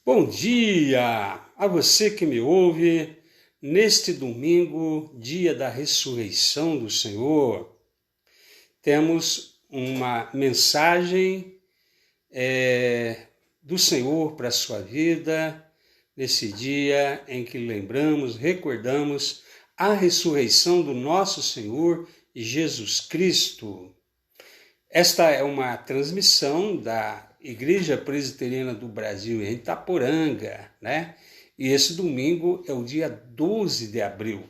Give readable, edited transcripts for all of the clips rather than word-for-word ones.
Bom dia a você que me ouve neste domingo, dia da ressurreição do Senhor. Temos uma mensagem do Senhor para a sua vida, nesse dia em que recordamos a ressurreição do nosso Senhor Jesus Cristo. Esta é uma transmissão da Igreja Presbiteriana do Brasil em Itaporanga, né? E esse domingo é o dia 12 de abril.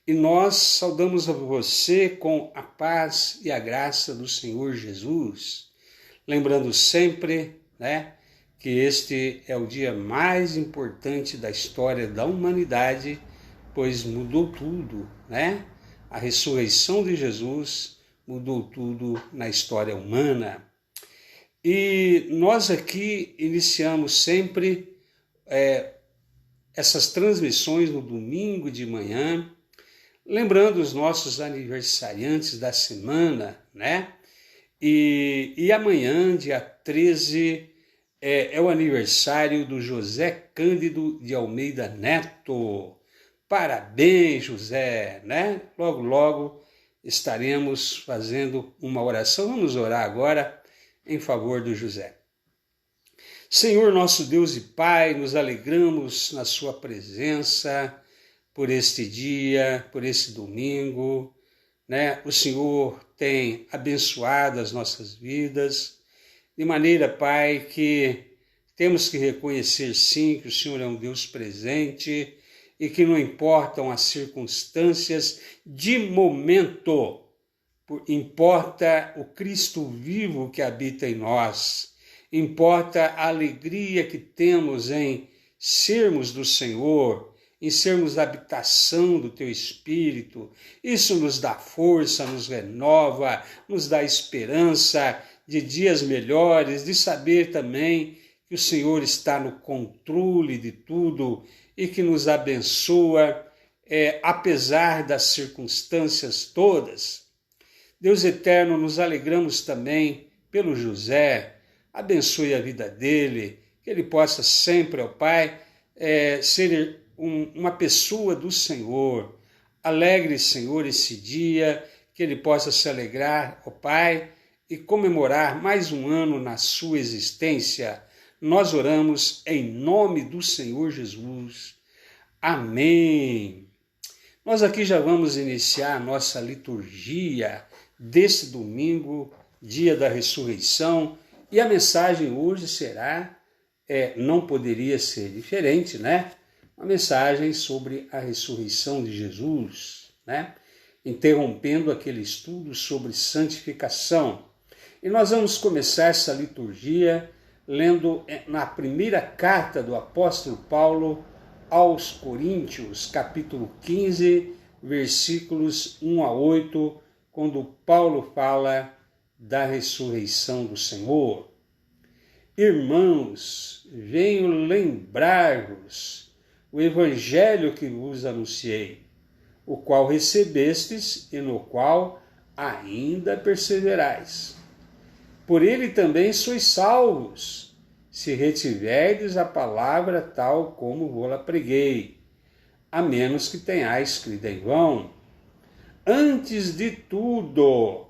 E nós saudamos a você com a paz e a graça do Senhor Jesus, lembrando sempre, né, que este é o dia mais importante da história da humanidade, pois mudou tudo, né? A ressurreição de Jesus mudou tudo na história humana. E nós aqui iniciamos sempre essas transmissões no domingo de manhã, lembrando os nossos aniversariantes da semana, né? E amanhã, dia 13, é o aniversário do José Cândido de Almeida Neto. Parabéns, José, né? Logo, logo estaremos fazendo uma oração. Vamos orar agora em favor do José. Senhor, nosso Deus e Pai, nos alegramos na sua presença por este dia, por esse domingo, né? O Senhor tem abençoado as nossas vidas, de maneira, Pai, que temos que reconhecer sim que o Senhor é um Deus presente e que não importam as circunstâncias de momento, importa o Cristo vivo que habita em nós, importa a alegria que temos em sermos do Senhor, em sermos da habitação do Teu Espírito. Isso nos dá força, nos renova, nos dá esperança de dias melhores, de saber também que o Senhor está no controle de tudo e que nos abençoa, apesar das circunstâncias todas. Deus eterno, nos alegramos também pelo José, abençoe a vida dele, que ele possa sempre, ó Pai, ser uma pessoa do Senhor. Alegre, Senhor, esse dia, que ele possa se alegrar, ó Pai, e comemorar mais um ano na sua existência. Nós oramos em nome do Senhor Jesus. Amém. Nós aqui já vamos iniciar a nossa liturgia desse domingo, dia da ressurreição, e a mensagem hoje será, não poderia ser diferente, né? Uma mensagem sobre a ressurreição de Jesus, né? Interrompendo aquele estudo sobre santificação. E nós vamos começar essa liturgia lendo na primeira carta do apóstolo Paulo aos Coríntios, capítulo 15, versículos 1 a 8, quando Paulo fala da ressurreição do Senhor. Irmãos, venho lembrar-vos o evangelho que vos anunciei, o qual recebestes e no qual ainda perseverais. Por ele também sois salvos, se retiverdes a palavra tal como vou-la preguei, a menos que tenhais crido em vão. Antes de tudo,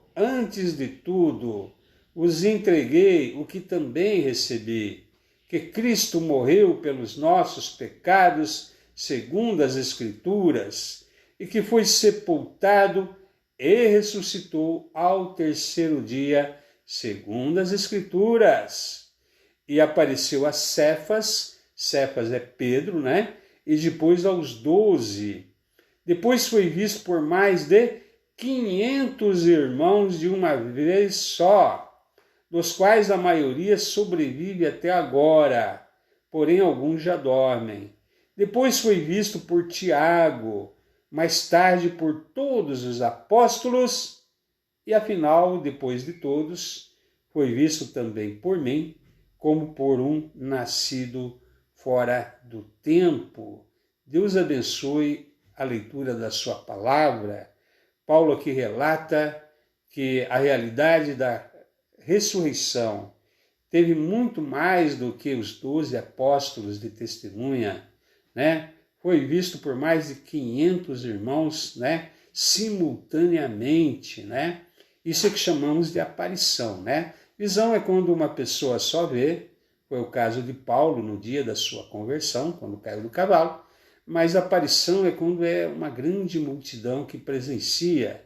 vos entreguei o que também recebi, que Cristo morreu pelos nossos pecados, segundo as Escrituras, e que foi sepultado e ressuscitou ao terceiro dia, segundo as Escrituras. E apareceu a Cefas é Pedro, né? E depois aos 12. Depois foi visto por mais de 500 irmãos de uma vez só, dos quais a maioria sobrevive até agora, porém alguns já dormem. Depois foi visto por Tiago, mais tarde por todos os apóstolos, e afinal, depois de todos, foi visto também por mim, como por um nascido fora do tempo. Deus abençoe a leitura da sua palavra. Paulo aqui relata que a realidade da ressurreição teve muito mais do que os 12 apóstolos de testemunha, né? Foi visto por mais de 500 irmãos, né? Simultaneamente, né? Isso é que chamamos de aparição, né? Visão é quando uma pessoa só vê, foi o caso de Paulo no dia da sua conversão, quando caiu do cavalo, mas aparição é quando é uma grande multidão que presencia.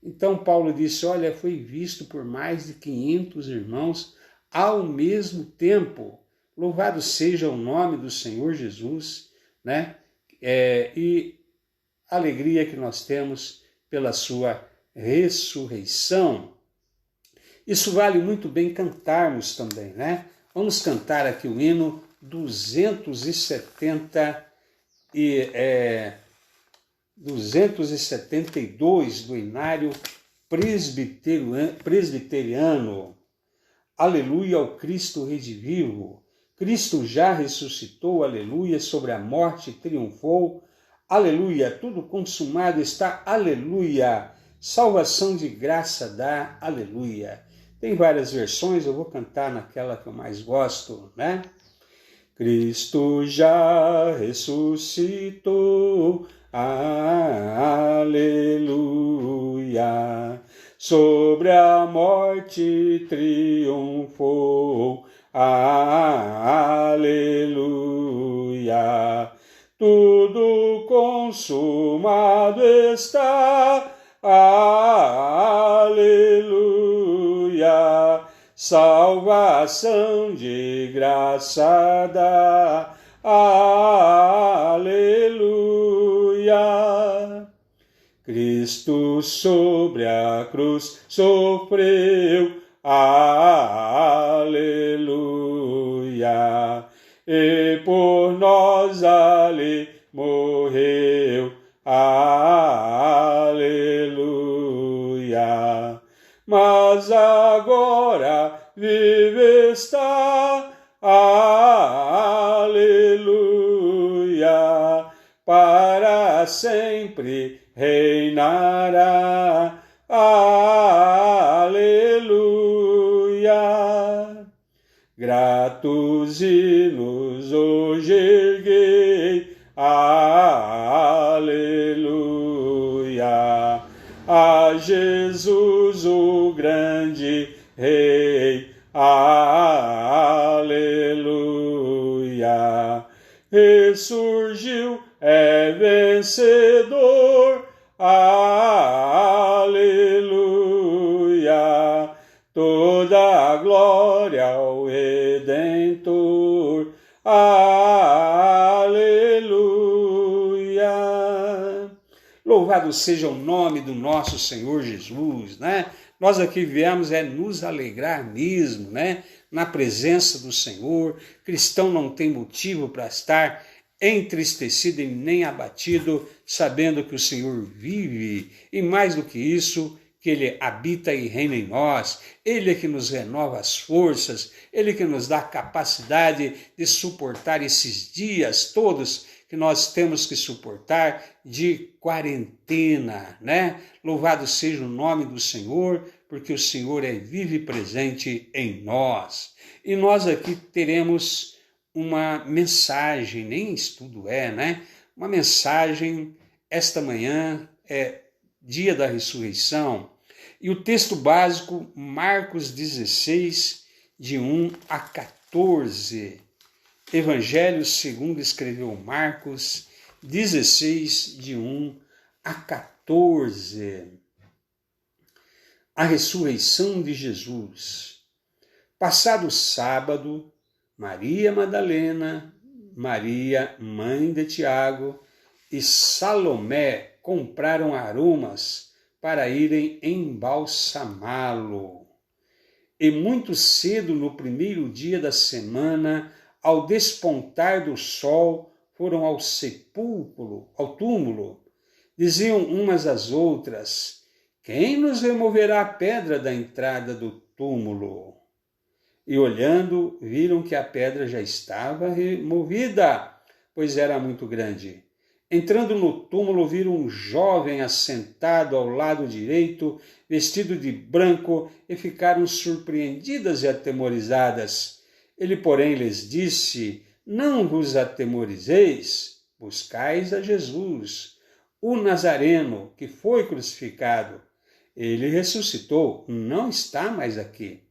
Então Paulo disse, olha, foi visto por mais de 500 irmãos ao mesmo tempo. Louvado seja o nome do Senhor Jesus, né? E a alegria que nós temos pela sua ressurreição. Isso vale muito bem cantarmos também, né? Vamos cantar aqui o hino 272 do Inário Presbiteriano. Aleluia ao Cristo redivivo. Cristo já ressuscitou, aleluia, sobre a morte triunfou. Aleluia, tudo consumado está, aleluia. Salvação de graça dá, aleluia. Tem várias versões, eu vou cantar naquela que eu mais gosto, né? Cristo já ressuscitou, aleluia. Sobre a morte triunfou, aleluia. Tudo consumado está, aleluia. Salvação de graça dá, aleluia. Cristo sobre a cruz sofreu, aleluia. E por nós ali morreu, aleluia. Mas agora vive está, aleluia. Para sempre reinará, aleluia. Gratos hinos hoje erguei, aleluia. A Jesus o grande Rei, aleluia. Ressurgiu, é vencedor, aleluia. Toda a glória ao Redentor, aleluia. Louvado seja o nome do nosso Senhor Jesus, né? Nós aqui viemos nos alegrar mesmo, né? Na presença do Senhor. Cristão não tem motivo para estar entristecido e nem abatido, sabendo que o Senhor vive, e mais do que isso, que Ele habita e reina em nós. Ele é que nos renova as forças, Ele que nos dá a capacidade de suportar esses dias todos que nós temos que suportar de quarentena, né? Louvado seja o nome do Senhor, porque o Senhor é vivo e presente em nós. E nós aqui teremos uma mensagem, nem estudo né? Uma mensagem, esta manhã é dia da ressurreição, e o texto básico, Marcos 16, de 1 a 14. Evangelho segundo escreveu Marcos 16, de 1 a 14. A ressurreição de Jesus. Passado o sábado, Maria Madalena, Maria, mãe de Tiago, e Salomé compraram aromas para irem embalsamá-lo. E muito cedo, no primeiro dia da semana, ao despontar do sol, foram ao sepulcro, ao túmulo. Diziam umas às outras: quem nos removerá a pedra da entrada do túmulo? E olhando, viram que a pedra já estava removida, pois era muito grande. Entrando no túmulo, viram um jovem assentado ao lado direito, vestido de branco, e ficaram surpreendidas e atemorizadas. Ele, porém, lhes disse: Não vos atemorizeis, buscais a Jesus, o Nazareno, que foi crucificado. Ele ressuscitou, não está mais aqui.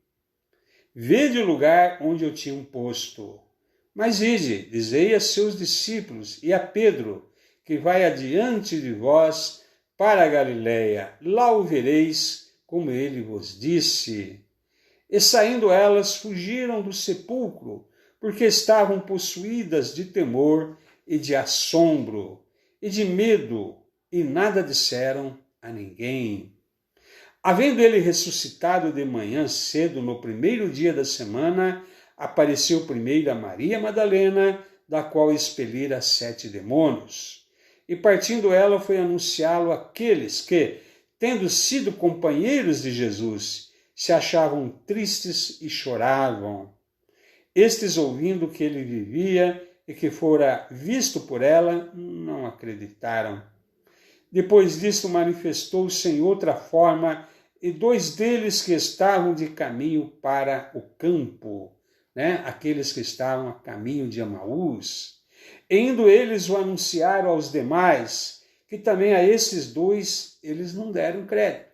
Vede o lugar onde eu tinha posto. Mas ide, dizei a seus discípulos e a Pedro, que vai adiante de vós para a Galiléia. Lá o vereis, como ele vos disse. E saindo elas, fugiram do sepulcro, porque estavam possuídas de temor e de assombro e de medo, e nada disseram a ninguém. Havendo ele ressuscitado de manhã cedo, no primeiro dia da semana, apareceu primeiro a Maria Madalena, da qual expelira 7 demônios. E partindo ela, foi anunciá-lo àqueles que, tendo sido companheiros de Jesus, se achavam tristes e choravam. Estes, ouvindo que ele vivia e que fora visto por ela, não acreditaram. Depois disto, manifestou-se em outra forma, e 2 deles que estavam de caminho para o campo, aqueles que estavam a caminho de Emaús. E indo eles o anunciaram aos demais, que também a esses 2 eles não deram crédito.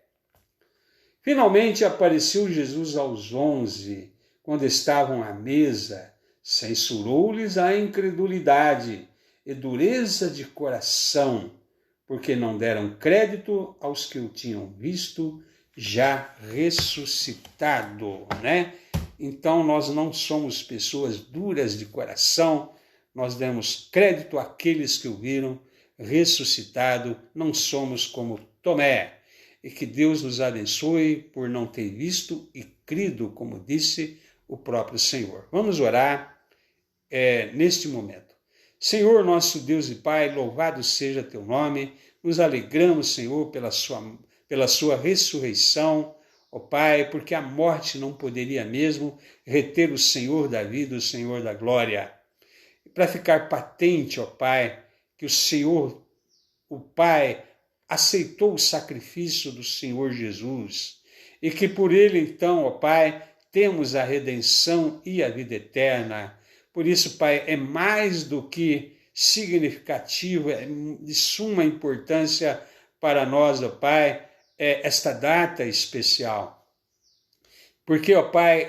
Finalmente apareceu Jesus aos 11, quando estavam à mesa, censurou-lhes a incredulidade e dureza de coração, porque não deram crédito aos que o tinham visto já ressuscitado, Então nós não somos pessoas duras de coração, nós damos crédito àqueles que o viram ressuscitado, não somos como Tomé. E que Deus nos abençoe por não ter visto e crido, como disse o próprio Senhor. Vamos orar neste momento. Senhor, nosso Deus e Pai, louvado seja teu nome, nos alegramos, Senhor, pela sua ressurreição, ó Pai, porque a morte não poderia mesmo reter o Senhor da vida, o Senhor da glória. E para ficar patente, ó Pai, que o Senhor, o Pai, aceitou o sacrifício do Senhor Jesus e que por ele, então, ó Pai, temos a redenção e a vida eterna. Por isso, Pai, é mais do que significativo, é de suma importância para nós, ó Pai, esta data especial. Porque, ó Pai,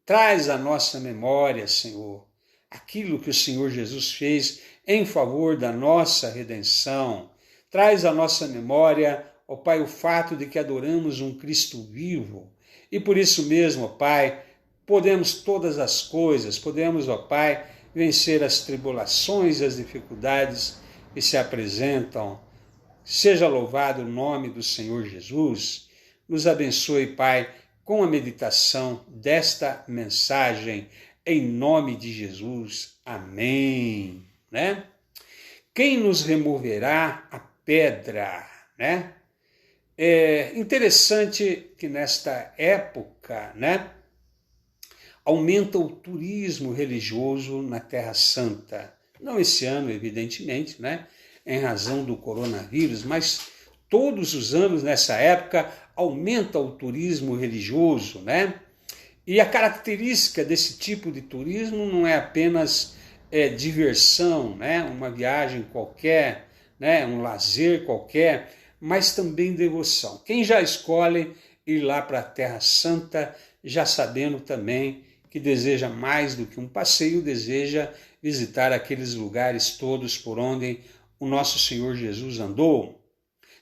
traz à nossa memória, Senhor, aquilo que o Senhor Jesus fez em favor da nossa redenção. Traz à nossa memória, ó Pai, o fato de que adoramos um Cristo vivo. E por isso mesmo, ó Pai, podemos todas as coisas, podemos, ó Pai, vencer as tribulações e as dificuldades que se apresentam. Seja louvado o nome do Senhor Jesus. Nos abençoe, Pai, com a meditação desta mensagem, em nome de Jesus. Amém. Quem nos removerá a pedra, É interessante que nesta época, aumenta o turismo religioso na Terra Santa. Não esse ano, evidentemente, em razão do coronavírus, mas todos os anos nessa época aumenta o turismo religioso, E a característica desse tipo de turismo não é apenas diversão, uma viagem qualquer, um lazer qualquer, mas também devoção. Quem já escolhe ir lá para a Terra Santa, já sabendo também que deseja mais do que um passeio, deseja visitar aqueles lugares todos por onde o nosso Senhor Jesus andou.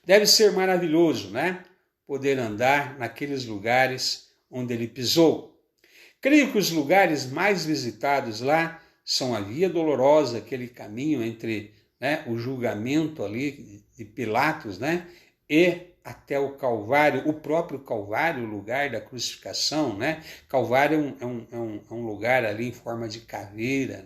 Deve ser maravilhoso, poder andar naqueles lugares onde ele pisou. Creio que os lugares mais visitados lá são a Via Dolorosa, aquele caminho entre o julgamento ali de Pilatos, e até o Calvário, o próprio Calvário, o lugar da crucificação, Calvário é um lugar ali em forma de caveira,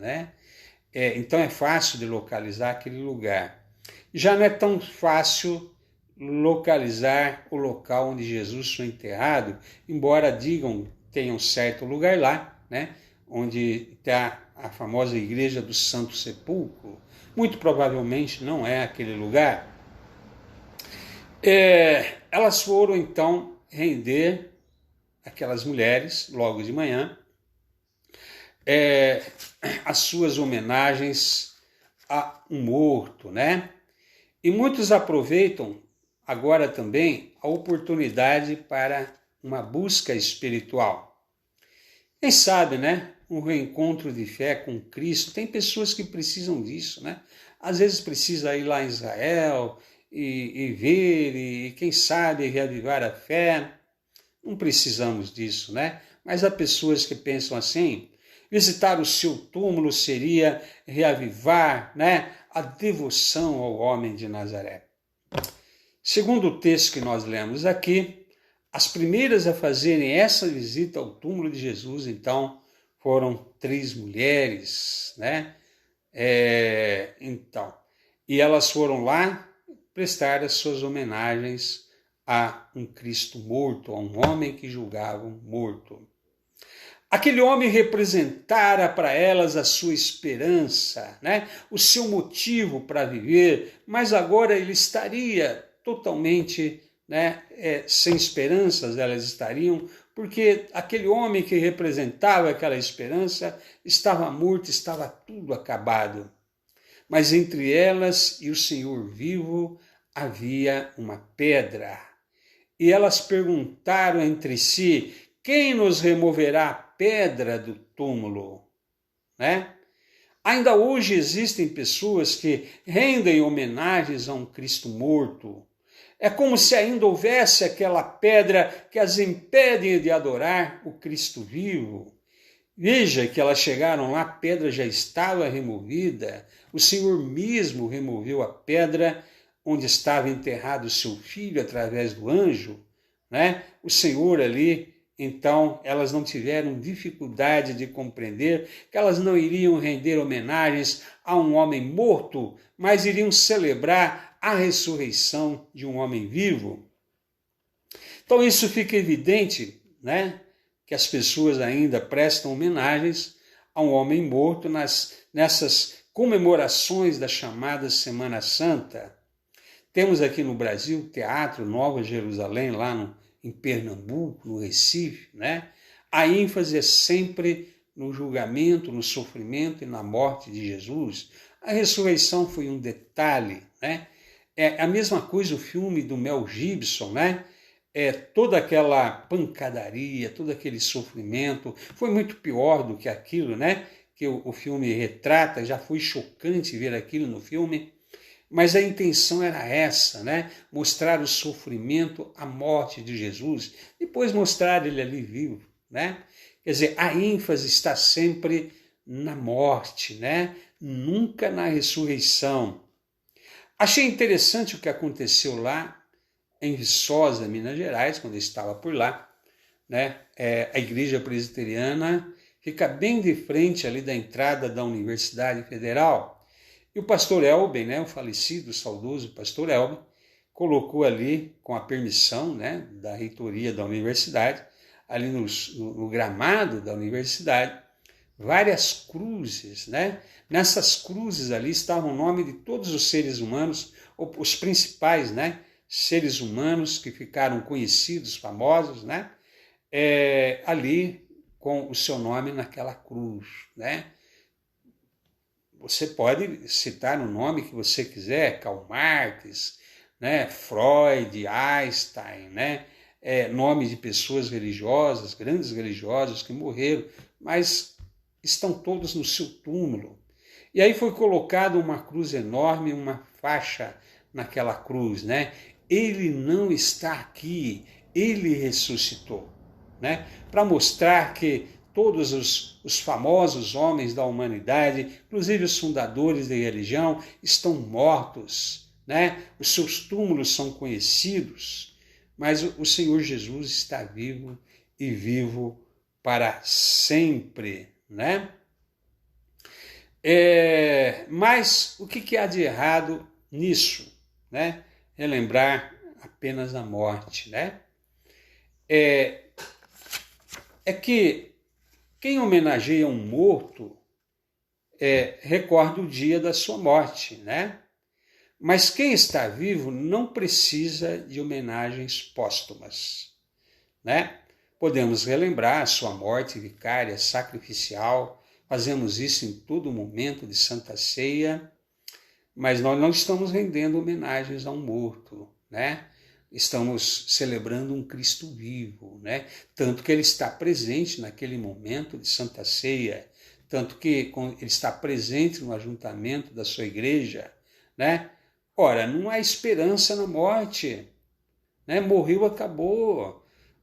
então é fácil de localizar aquele lugar. Já não é tão fácil localizar o local onde Jesus foi enterrado, embora digam tem um certo lugar lá, onde está a famosa Igreja do Santo Sepulcro, muito provavelmente não é aquele lugar. Elas foram então render, aquelas mulheres, logo de manhã, as suas homenagens a um morto, né? E muitos aproveitam agora também a oportunidade para uma busca espiritual. Quem sabe, né? Um reencontro de fé com Cristo. Tem pessoas que precisam disso, né? Às vezes precisa ir lá em Israel e ver, e quem sabe reavivar a fé. Não precisamos disso, né? Mas há pessoas que pensam assim: visitar o seu túmulo seria reavivar, né, a devoção ao homem de Nazaré. Segundo o texto que nós lemos aqui, as primeiras a fazerem essa visita ao túmulo de Jesus, então, foram 3 mulheres, né? E elas foram lá prestar as suas homenagens a um Cristo morto, a um homem que julgavam morto. Aquele homem representara para elas a sua esperança, né? O seu motivo para viver, mas agora ele estaria totalmente, né, sem esperanças, elas estariam, porque aquele homem que representava aquela esperança estava morto, estava tudo acabado. Mas entre elas e o Senhor vivo havia uma pedra. E elas perguntaram entre si: quem nos removerá a pedra do túmulo? Né? Ainda hoje existem pessoas que rendem homenagens a um Cristo morto. É como se ainda houvesse aquela pedra que as impede de adorar o Cristo vivo. Veja que elas chegaram lá, a pedra já estava removida. O Senhor mesmo removeu a pedra onde estava enterrado o seu filho através do anjo, né? O Senhor ali, então, elas não tiveram dificuldade de compreender que elas não iriam render homenagens a um homem morto, mas iriam celebrar a ressurreição de um homem vivo. Então isso fica evidente, né? Que as pessoas ainda prestam homenagens a um homem morto nessas comemorações da chamada Semana Santa. Temos aqui no Brasil o Teatro Nova Jerusalém, lá em Pernambuco, no Recife, né? A ênfase é sempre no julgamento, no sofrimento e na morte de Jesus. A ressurreição foi um detalhe, né? É a mesma coisa o filme do Mel Gibson, né? Toda aquela pancadaria, todo aquele sofrimento, foi muito pior do que aquilo, né? Que o filme retrata, já foi chocante ver aquilo no filme, mas a intenção era essa, né? Mostrar o sofrimento, a morte de Jesus, depois mostrar ele ali vivo, né? Quer dizer, a ênfase está sempre na morte, né? Nunca na ressurreição. Achei interessante o que aconteceu lá em Viçosa, Minas Gerais, quando eu estava por lá, né? A igreja presbiteriana fica bem de frente ali da entrada da Universidade Federal. E o pastor Elben, né, o falecido, saudoso pastor Elben, colocou ali, com a permissão, né, da reitoria da universidade, ali no gramado da universidade, várias cruzes, né? Nessas cruzes ali estavam o nome de todos os seres humanos, os principais, né, seres humanos que ficaram conhecidos, famosos, né? Ali com o seu nome naquela cruz, né? Você pode citar o nome que você quiser, Karl Marx, né? Freud, Einstein, né? Nome de pessoas religiosas, grandes religiosos que morreram, mas estão todos no seu túmulo. E aí foi colocada uma cruz enorme, uma faixa naquela cruz, né? Ele não está aqui, ele ressuscitou, né? Para mostrar que todos os famosos homens da humanidade, inclusive os fundadores da religião, estão mortos, né? Os seus túmulos são conhecidos, mas o Senhor Jesus está vivo e vivo para sempre, né? Mas o que há de errado nisso, né? Relembrar apenas a morte, né? É que quem homenageia um morto recorda o dia da sua morte, né? Mas quem está vivo não precisa de homenagens póstumas, né? Podemos relembrar a sua morte vicária, sacrificial, fazemos isso em todo momento de Santa Ceia, mas nós não estamos rendendo homenagens a um morto, né? Estamos celebrando um Cristo vivo, né? Tanto que ele está presente naquele momento de Santa Ceia, tanto que ele está presente no ajuntamento da sua igreja, né? Ora, não há esperança na morte, né? Morreu, acabou.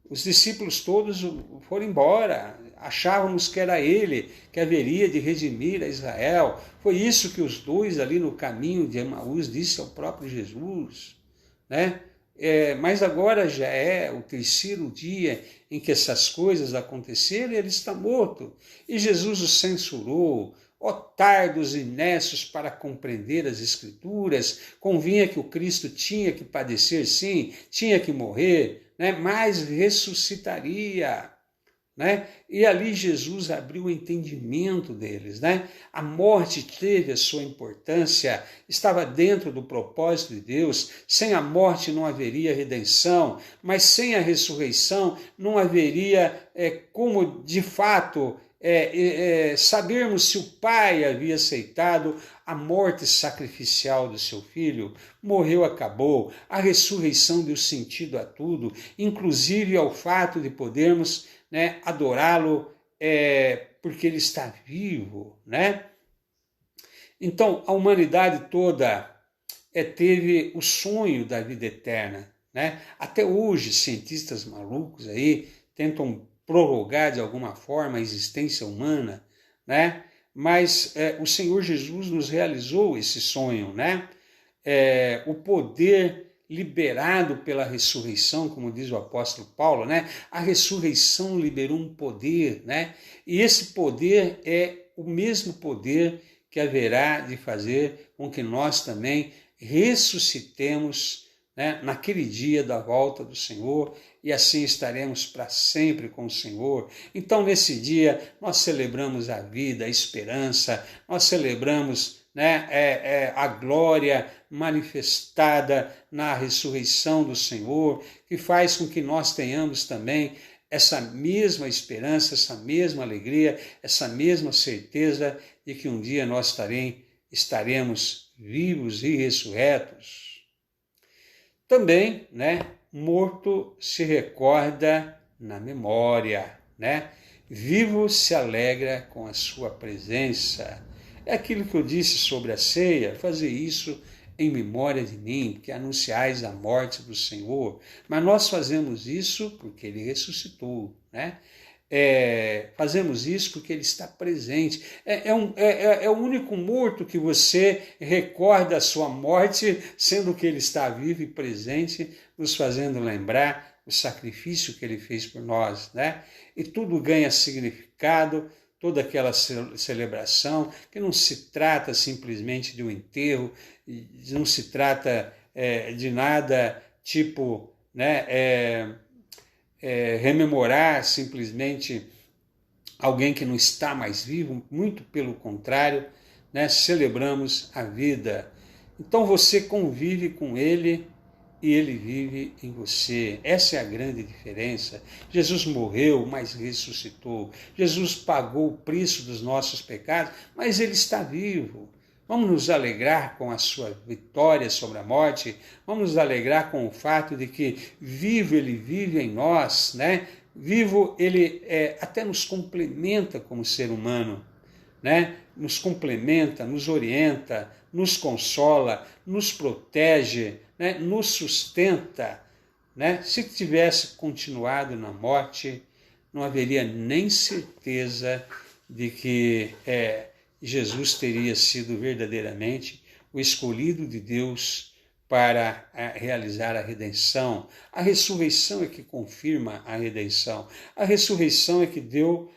Os discípulos todos foram embora, achávamos que era ele que haveria de redimir a Israel. Foi isso que os dois ali no caminho de Emaús disse ao próprio Jesus, né? Mas agora já é o terceiro dia em que essas coisas aconteceram e ele está morto. E Jesus o censurou. Ó tardos e necios para compreender as Escrituras, convinha que o Cristo tinha que padecer, sim, tinha que morrer, né? Mas ressuscitaria. Né? E ali Jesus abriu o entendimento deles, né? A morte teve a sua importância, estava dentro do propósito de Deus. Sem a morte não haveria redenção, mas sem a ressurreição não haveria como de fato sabermos se o Pai havia aceitado a morte sacrificial do seu filho. Morreu, acabou. A ressurreição deu sentido a tudo, inclusive ao fato de podermos, né, adorá-lo porque ele está vivo, né? Então, a humanidade toda teve o sonho da vida eterna, né? Até hoje, cientistas malucos aí tentam prorrogar de alguma forma a existência humana, né? Mas o Senhor Jesus nos realizou esse sonho, né? O poder liberado pela ressurreição, como diz o apóstolo Paulo, né? A ressurreição liberou um poder, né? E esse poder é o mesmo poder que haverá de fazer com que nós também ressuscitemos, né, naquele dia da volta do Senhor, e assim estaremos para sempre com o Senhor. Então, nesse dia, nós celebramos a vida, a esperança, nós celebramos, né, a glória manifestada na ressurreição do Senhor, que faz com que nós tenhamos também essa mesma esperança, essa mesma alegria, essa mesma certeza de que um dia nós estaremos vivos e ressurretos. Também, né, morto se recorda na memória, né? Vivo se alegra com a sua presença. É aquilo que eu disse sobre a ceia, fazer isso em memória de mim, que anunciais a morte do Senhor. Mas nós fazemos isso porque ele ressuscitou, né? Fazemos isso porque ele está presente. É o único morto que você recorda a sua morte, sendo que ele está vivo e presente, nos fazendo lembrar o sacrifício que ele fez por nós, né? E tudo ganha significado, toda aquela celebração, que não se trata simplesmente de um enterro, não se trata de nada tipo, né, rememorar simplesmente alguém que não está mais vivo, muito pelo contrário, né, celebramos a vida. Então você convive com ele e ele vive em você. Essa é a grande diferença. Jesus morreu, mas ressuscitou. Jesus pagou o preço dos nossos pecados, mas ele está vivo. Vamos nos alegrar com a sua vitória sobre a morte, vamos nos alegrar com o fato de que vivo ele vive em nós, né? Vivo ele até nos complementa como ser humano, né? Nos complementa, nos orienta, nos consola, nos protege, né? Nos sustenta, né? Se tivesse continuado na morte, não haveria nem certeza de que Jesus teria sido verdadeiramente o escolhido de Deus para realizar a redenção. A ressurreição é que confirma a redenção. A ressurreição é que deu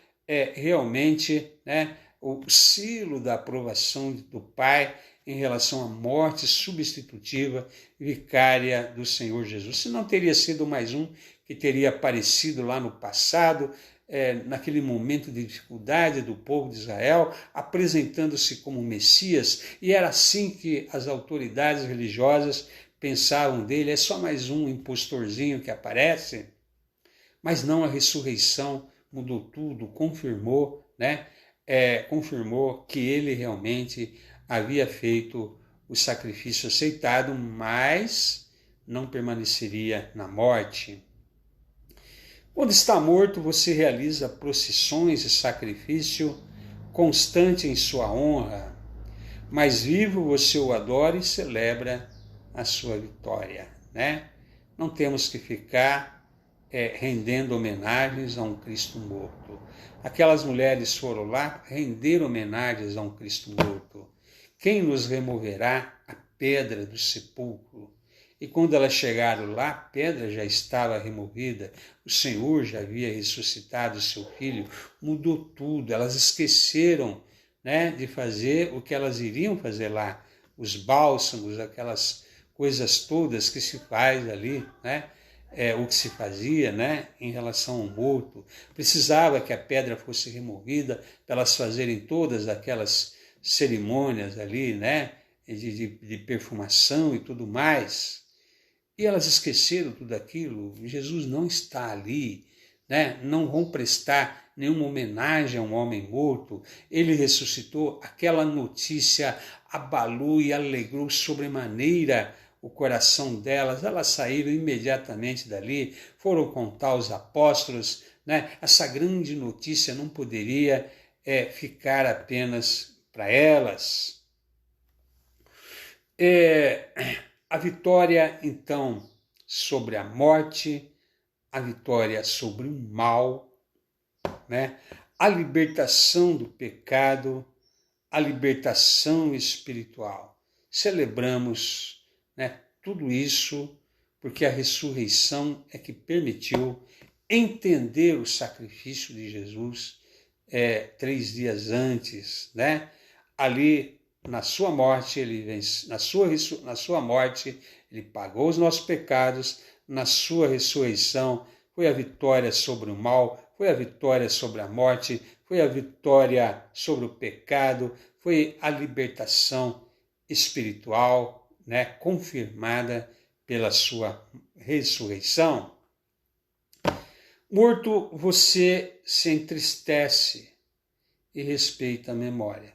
realmente, né, o selo da aprovação do Pai em relação à morte substitutiva vicária do Senhor Jesus. Se não teria sido mais um que teria aparecido lá no passado, naquele momento de dificuldade do povo de Israel, apresentando-se como Messias, e era assim que as autoridades religiosas pensavam dele, é só mais um impostorzinho que aparece. Mas não, a ressurreição mudou tudo, confirmou, né? Confirmou que ele realmente havia feito o sacrifício aceitado, mas não permaneceria na morte. Quando está morto, você realiza procissões e sacrifício constante em sua honra, mas vivo você o adora e celebra a sua vitória, né? Não temos que ficar rendendo homenagens a um Cristo morto. Aquelas mulheres foram lá render homenagens a um Cristo morto. Quem nos removerá a pedra do sepulcro? E quando elas chegaram lá, a pedra já estava removida, o Senhor já havia ressuscitado o seu filho, mudou tudo. Elas esqueceram, né, de fazer o que elas iriam fazer lá, os bálsamos, aquelas coisas todas que se faz ali, né? O que se fazia, né, em relação ao morto. Precisava que a pedra fosse removida para elas fazerem todas aquelas cerimônias ali, né, de perfumação e tudo mais. E elas esqueceram tudo aquilo. Jesus não está ali, né? Não vão prestar nenhuma homenagem a um homem morto. Ele ressuscitou. Aquela notícia abalou e alegrou sobremaneira o coração delas. Elas saíram imediatamente dali, foram contar aos apóstolos, né? Essa grande notícia não poderia ficar apenas para elas. A vitória, então, sobre a morte, a vitória sobre o mal, né? A libertação do pecado, a libertação espiritual. Celebramos, né, tudo isso porque a ressurreição é que permitiu entender o sacrifício de Jesus 3 dias antes, né? Ali na sua morte, na sua morte, ele pagou os nossos pecados, na sua ressurreição foi a vitória sobre o mal, foi a vitória sobre a morte, foi a vitória sobre o pecado, foi a libertação espiritual, né, confirmada pela sua ressurreição. Morto, você se entristece e respeita a memória.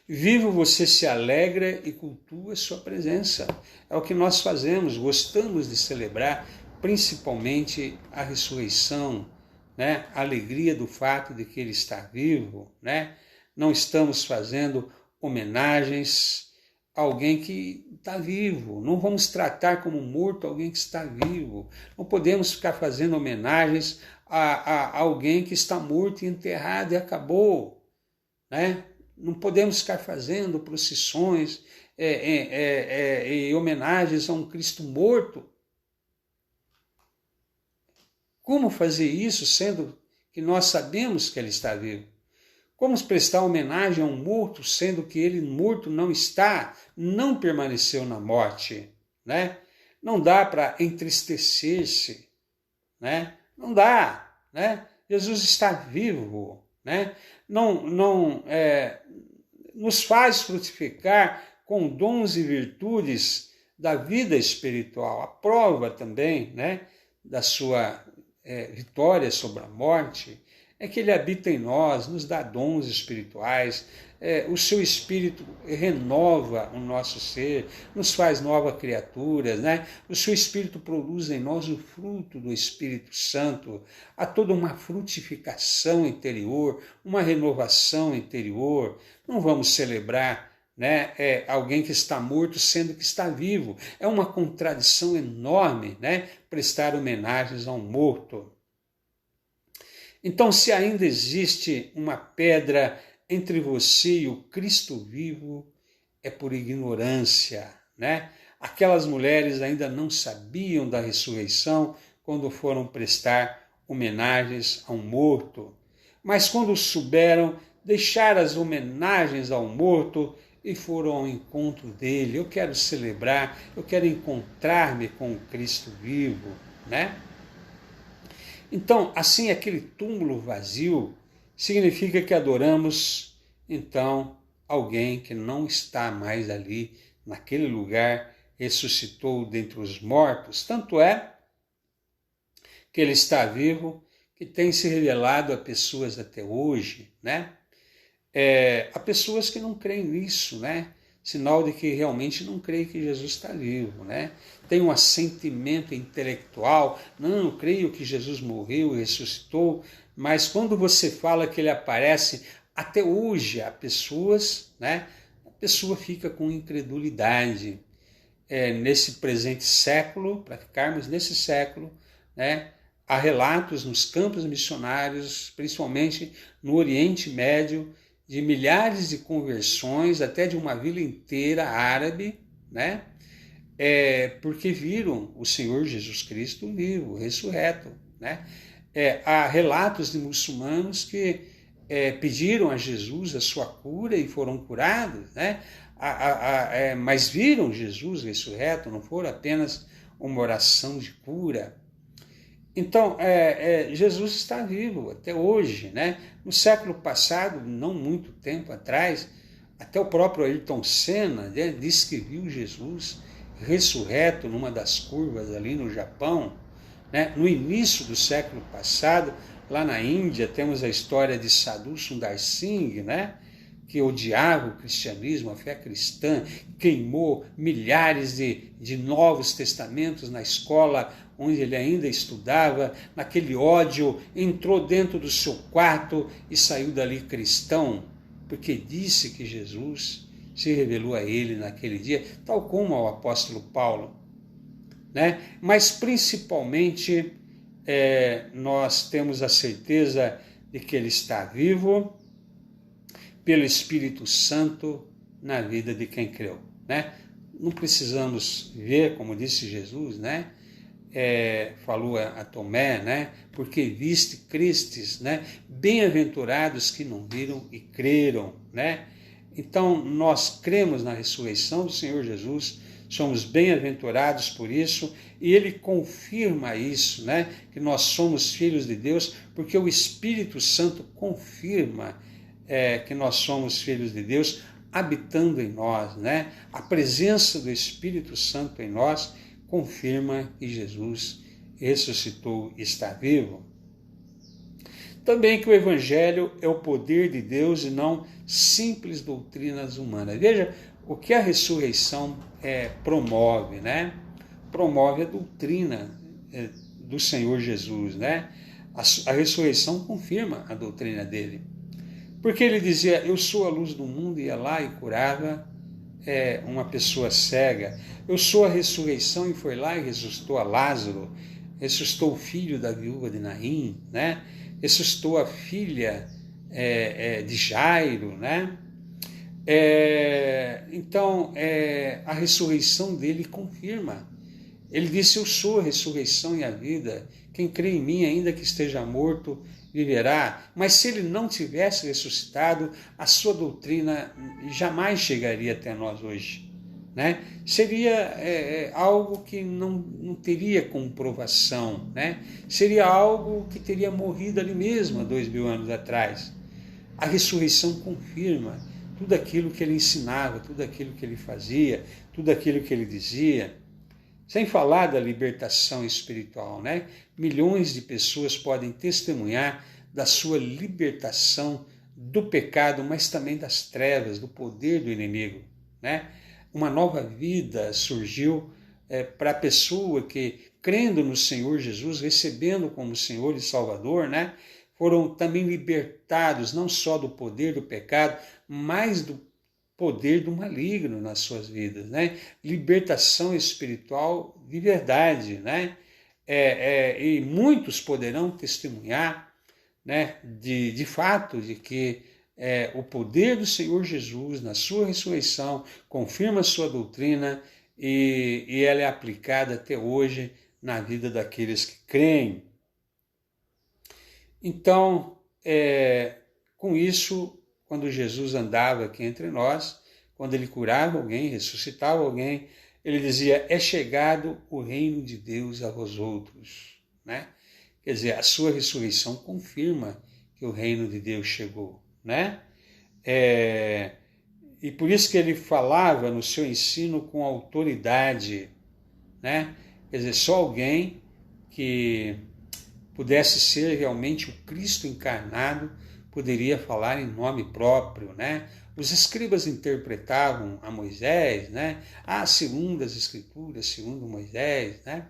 Vivo, você se alegra e cultua sua presença. É o que nós fazemos, gostamos de celebrar principalmente a ressurreição, né? A alegria do fato de que ele está vivo, né? Não estamos fazendo homenagens a alguém que está vivo. Não vamos tratar como morto alguém que está vivo. Não podemos ficar fazendo homenagens a alguém que está morto e enterrado e acabou, né? Não podemos ficar fazendo procissões e homenagens a um Cristo morto. Como fazer isso, sendo que nós sabemos que ele está vivo? Como prestar homenagem a um morto, sendo que ele morto não está, não permaneceu na morte, né? Não dá para entristecer-se, né? Não dá, né? Jesus está vivo, né? Nos faz frutificar com dons e virtudes da vida espiritual. A prova também, né, da sua vitória sobre a morte é que ele habita em nós, nos dá dons espirituais, o seu Espírito renova o nosso ser, nos faz nova criaturas, né? O seu Espírito produz em nós o fruto do Espírito Santo. Há toda uma frutificação interior, uma renovação interior. Não vamos celebrar, né, alguém que está morto sendo que está vivo. É uma contradição enorme, né, prestar homenagens a um morto. Então, se ainda existe uma pedra entre você e o Cristo vivo, é por ignorância, né? Aquelas mulheres ainda não sabiam da ressurreição quando foram prestar homenagens a um morto. Mas quando souberam, deixaram as homenagens ao morto e foram ao encontro dele. Eu quero celebrar, eu quero encontrar-me com o Cristo vivo, né? Então, assim, aquele túmulo vazio significa que adoramos, então, alguém que não está mais ali, naquele lugar, ressuscitou dentre os mortos. Tanto é que ele está vivo, que tem se revelado a pessoas até hoje, né? Há pessoas que não creem nisso, né? Sinal de que realmente não creem que Jesus está vivo, né? Tem um assentimento intelectual, não, eu creio que Jesus morreu e ressuscitou, mas quando você fala que ele aparece, até hoje há pessoas, né? A pessoa fica com incredulidade. Nesse presente século, para ficarmos nesse século, né? Há relatos nos campos missionários, principalmente no Oriente Médio, de milhares de conversões, até de uma vila inteira árabe, né? Porque viram o Senhor Jesus Cristo vivo, ressurreto, né? Há relatos de muçulmanos que pediram a Jesus a sua cura e foram curados, né? Mas viram Jesus ressurreto, não foi apenas uma oração de cura. Então, Jesus está vivo até hoje, né? No século passado, não muito tempo atrás, até o próprio Ayrton Senna, né, disse que viu Jesus ressurreto numa das curvas ali no Japão, né? No início do século passado, lá na Índia, temos a história de Sadhu Sundar Singh, né? Que odiava o cristianismo, a fé cristã, queimou milhares de novos testamentos na escola onde ele ainda estudava, naquele ódio, entrou dentro do seu quarto e saiu dali cristão, porque disse que Jesus se revelou a ele naquele dia, tal como ao apóstolo Paulo, né? Mas principalmente nós temos a certeza de que ele está vivo pelo Espírito Santo na vida de quem creu, né? Não precisamos ver, como disse Jesus, né? Falou a Tomé, né? Porque viste, crestes, né? Bem-aventurados que não viram e creram, né? Então, nós cremos na ressurreição do Senhor Jesus, somos bem-aventurados por isso, e ele confirma isso, né? Que nós somos filhos de Deus, porque o Espírito Santo confirma que nós somos filhos de Deus, habitando em nós, né? A presença do Espírito Santo em nós confirma que Jesus ressuscitou e está vivo. Também que o Evangelho é o poder de Deus e não simples doutrinas humanas. Veja o que a ressurreição promove, né? Promove a doutrina do Senhor Jesus, né? A ressurreição confirma a doutrina dele. Porque ele dizia, eu sou a luz do mundo, ia lá e curava uma pessoa cega. Eu sou a ressurreição, e foi lá e ressuscitou a Lázaro, ressuscitou o filho da viúva de Naim, né? Ressuscitou a filha de Jairo, né? Então, a ressurreição dele confirma. Ele disse, eu sou a ressurreição e a vida. Quem crê em mim, ainda que esteja morto, viverá. Mas se ele não tivesse ressuscitado, a sua doutrina jamais chegaria até nós hoje, né? Seria algo que não teria comprovação, né? Seria algo que teria morrido ali mesmo há 2000 anos atrás. A ressurreição confirma tudo aquilo que ele ensinava, tudo aquilo que ele fazia, tudo aquilo que ele dizia. Sem falar da libertação espiritual, né? Milhões de pessoas podem testemunhar da sua libertação do pecado, mas também das trevas, do poder do inimigo, né? Uma nova vida surgiu para a pessoa que, crendo no Senhor Jesus, recebendo como Senhor e Salvador, né? Foram também libertados não só do poder do pecado, mas do poder do maligno nas suas vidas, né? Libertação espiritual de verdade, né? E muitos poderão testemunhar, né? De fato, de que o poder do Senhor Jesus na sua ressurreição confirma a sua doutrina e ela é aplicada até hoje na vida daqueles que creem. Então, com isso, quando Jesus andava aqui entre nós, quando ele curava alguém, ressuscitava alguém, ele dizia, é chegado o reino de Deus a vós outros, né? Quer dizer, a sua ressurreição confirma que o reino de Deus chegou, né? E por isso que ele falava no seu ensino com autoridade, né? Quer dizer, só alguém que pudesse ser realmente o Cristo encarnado poderia falar em nome próprio, né? Os escribas interpretavam a Moisés, né? Segundo as Escrituras, segundo Moisés, né?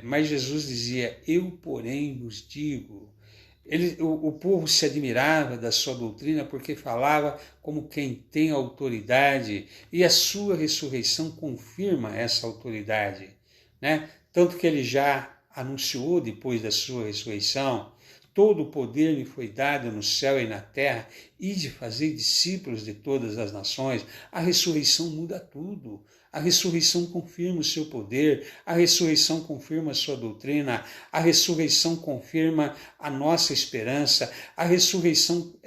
Mas Jesus dizia, eu, porém, vos digo. O povo se admirava da sua doutrina porque falava como quem tem autoridade, e a sua ressurreição confirma essa autoridade, né? Tanto que ele já anunciou depois da sua ressurreição, todo o poder me foi dado no céu e na terra, e de fazer discípulos de todas as nações. A ressurreição muda tudo. A ressurreição confirma o seu poder, a ressurreição confirma a sua doutrina, a ressurreição confirma a nossa esperança, a ressurreição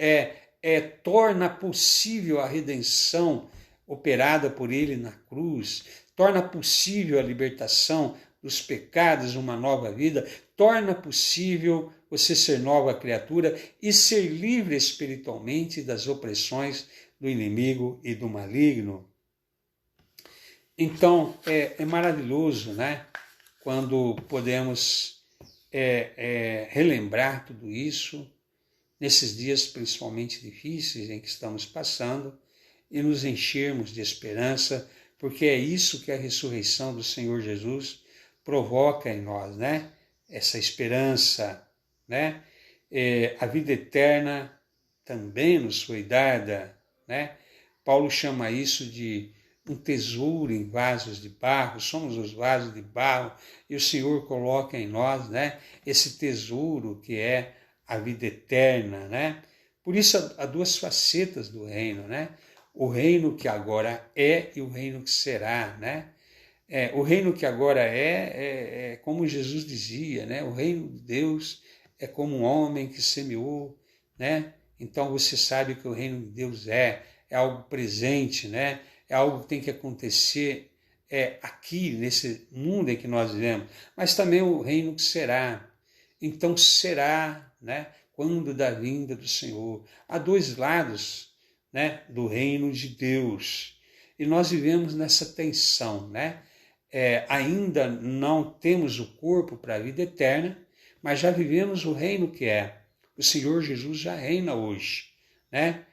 torna possível a redenção operada por ele na cruz, torna possível a libertação dos pecados, uma nova vida, torna possível você ser nova criatura e ser livre espiritualmente das opressões do inimigo e do maligno. Então, é maravilhoso, né? Quando podemos relembrar tudo isso, nesses dias principalmente difíceis em que estamos passando, e nos enchermos de esperança, porque é isso que a ressurreição do Senhor Jesus provoca em nós, né? Essa esperança, né? A vida eterna também nos foi dada, né? Paulo chama isso de um tesouro em vasos de barro, somos os vasos de barro, e o Senhor coloca em nós, né, esse tesouro que é a vida eterna, né? Por isso há duas facetas do reino, né? O reino que agora é e o reino que será, né? O reino que agora é como Jesus dizia, né? O reino de Deus é como um homem que semeou, né? Então você sabe que o reino de Deus é algo presente, né? É algo que tem que acontecer aqui, nesse mundo em que nós vivemos, mas também o reino que será. Então será, né? Quando da vinda do Senhor. Há dois lados, né, do reino de Deus. E nós vivemos nessa tensão, né? Ainda não temos o corpo para a vida eterna, mas já vivemos o reino que é. O Senhor Jesus já reina hoje, né?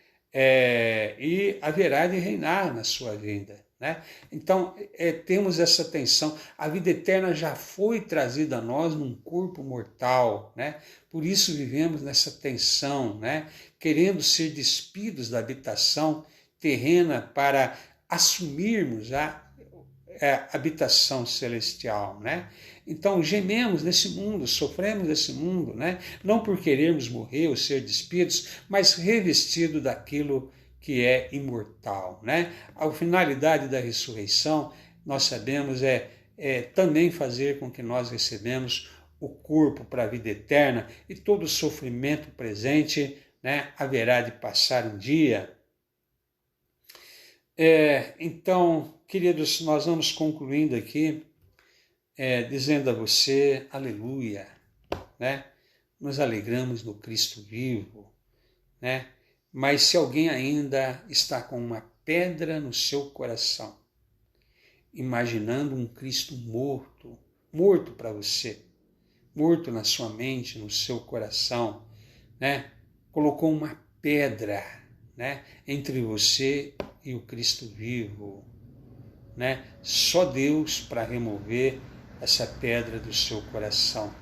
E haverá de reinar na sua vinda, né? Então, temos essa tensão. A vida eterna já foi trazida a nós num corpo mortal, né? Por isso vivemos nessa tensão, né? Querendo ser despidos da habitação terrena para assumirmos a habitação celestial, né? Então gememos nesse mundo, sofremos nesse mundo, né? Não por querermos morrer ou ser despidos, mas revestido daquilo que é imortal, né? A finalidade da ressurreição, nós sabemos, também fazer com que nós recebemos o corpo para a vida eterna, e todo o sofrimento presente, né, haverá de passar um dia. Então, queridos, nós vamos concluindo aqui, dizendo a você, aleluia, né? Nos alegramos no Cristo vivo, né? Mas se alguém ainda está com uma pedra no seu coração, imaginando um Cristo morto para você, morto na sua mente, no seu coração, né? Colocou uma pedra, né, entre você e o Cristo vivo, né? Só Deus para remover essa pedra do seu coração.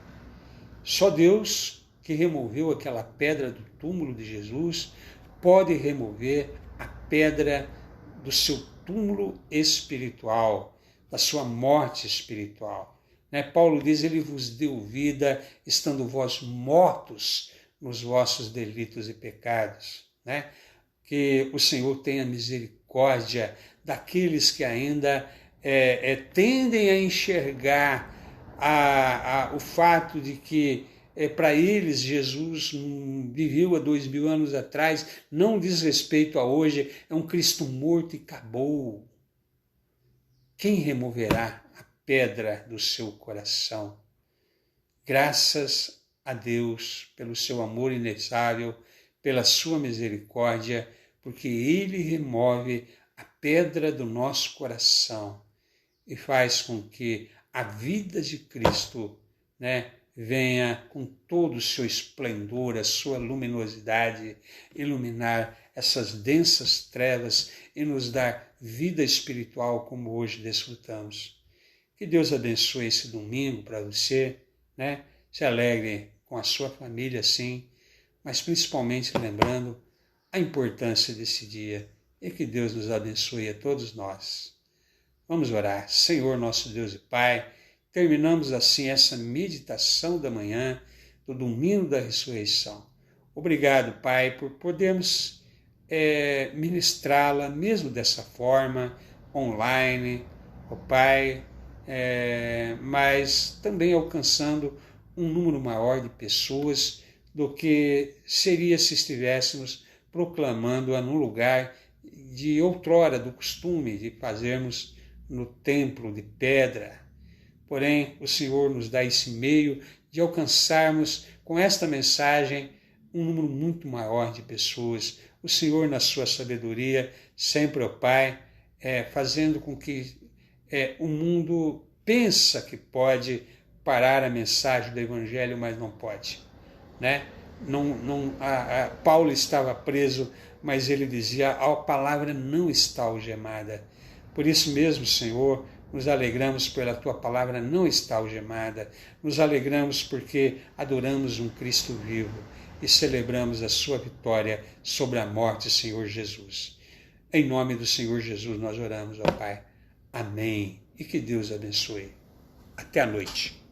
Só Deus, que removeu aquela pedra do túmulo de Jesus, pode remover a pedra do seu túmulo espiritual, da sua morte espiritual, né? Paulo diz, ele vos deu vida, estando vós mortos nos vossos delitos e pecados, né? Que o Senhor tenha misericórdia daqueles que ainda tendem a enxergar o fato de que para eles Jesus viveu há 2000 anos atrás, não diz respeito a hoje, é um Cristo morto e acabou. Quem removerá a pedra do seu coração? Graças a Deus pelo seu amor inefável, pela sua misericórdia, porque Ele remove a pedra do nosso coração e faz com que a vida de Cristo, venha com todo o seu esplendor, a sua luminosidade, iluminar essas densas trevas e nos dar vida espiritual como hoje desfrutamos. Que Deus abençoe esse domingo para você, Se alegre com a sua família, sim, mas principalmente lembrando a importância desse dia e que Deus nos abençoe a todos nós. Vamos orar. Senhor, nosso Deus e Pai, terminamos assim essa meditação da manhã, do domingo da ressurreição. Obrigado, Pai, por podermos ministrá-la, mesmo dessa forma, online, Pai, mas também alcançando um número maior de pessoas do que seria se estivéssemos proclamando-a no lugar de outrora, do costume de fazermos no templo de pedra. Porém, o Senhor nos dá esse meio de alcançarmos com esta mensagem um número muito maior de pessoas. O Senhor, na sua sabedoria, sempre, ó Pai, fazendo com que o mundo pensa que pode parar a mensagem do Evangelho, mas não pode. Paulo estava preso, mas ele dizia, a palavra não está algemada. Por isso mesmo, Senhor, nos alegramos pela Tua palavra não está algemada. Nos alegramos porque adoramos um Cristo vivo e celebramos a Sua vitória sobre a morte, Senhor Jesus. Em nome do Senhor Jesus nós oramos, ó Pai. Amém. E que Deus abençoe. Até a noite.